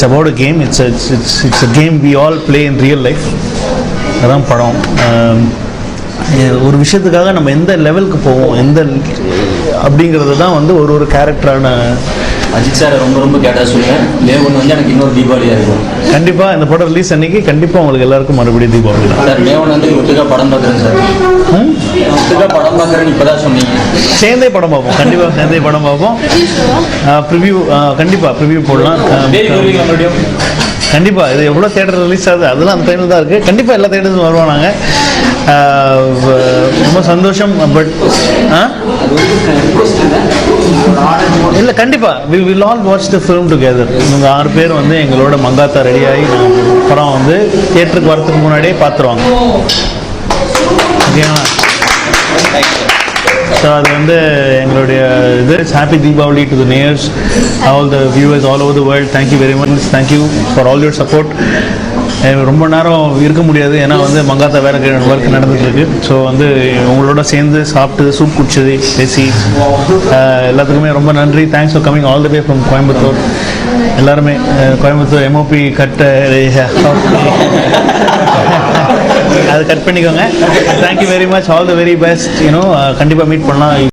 It's about a game. It's a game we all play in real life. அதான் படம். ஒரு விஷயத்துக்காக நம்ம எந்த லெவலுக்கு போவோம் அப்படிங்கிறது தான் வந்து ஒரு கேரக்டரான. அஜித் சார் ரொம்ப கேட்டால் சொல்லுங்கள். மேவன் வந்து எனக்கு இன்னொரு தீபாவளியாக இருக்கும். கண்டிப்பாக இந்த படம் ரிலீஸ் அன்னைக்கு கண்டிப்பாக உங்களுக்கு எல்லாருக்கும் மறுபடியும் தீபாவளி தான் சார். மேவன் வந்து ஒட்டுக்கா படம் பார்க்குறேன் சார். ஒட்டுக்கா படம் பார்க்குறேன்னு இப்போ தான் சொன்னீங்க. சேர்ந்தே படம் பார்ப்போம், கண்டிப்பாக சேர்ந்தே படம் பார்ப்போம். ப்ரிவ்யூ கண்டிப்பாக ப்ரிவ்யூ போடலாம். மறுபடியும் கண்டிப்பாக இது எவ்வளோ தேட்டர் ரிலீஸ் ஆகுது அதெல்லாம் அந்த டைமில் தான் இருக்குது. கண்டிப்பாக எல்லா தேட்டர்ஸும் வருவோம் நாங்கள். ரொம்ப சந்தோஷம். பட் இல்லை, கண்டிப்பாக we will all watch the film together. இவங்க 6 பேர் வந்து எங்களோட மங்காத்தா ரெடியாகி படம் வந்து தியேட்டருக்கு வரதுக்கு முன்னாடியே பார்த்துருவாங்க. ஓகேங்களா? ஸோ அது வந்து எங்களுடைய இது. ஹாப்பி தீபாவளி டு த நேயர்ஸ், all the viewers all over the world. Thank you very much. Thank you for all your support. ரொம்ப நேரம் இருக்க முடியாது, ஏன்னா வந்து மங்காத்தா வேறு ஒர்க் நடந்துகிட்ருக்கு. ஸோ வந்து உங்களோட சேர்ந்து சாப்பிட்டு சூப் குடிச்சது பேசி எல்லாத்துக்குமே ரொம்ப நன்றி. Thanks for coming all the way from Coimbatore. எல்லாருமே கோயம்புத்தூர் எம்ஓபி அது கட் பண்ணிக்கோங்க. Thank you very much. All the very best. கண்டிப்பாக மீட் பண்ணலாம்.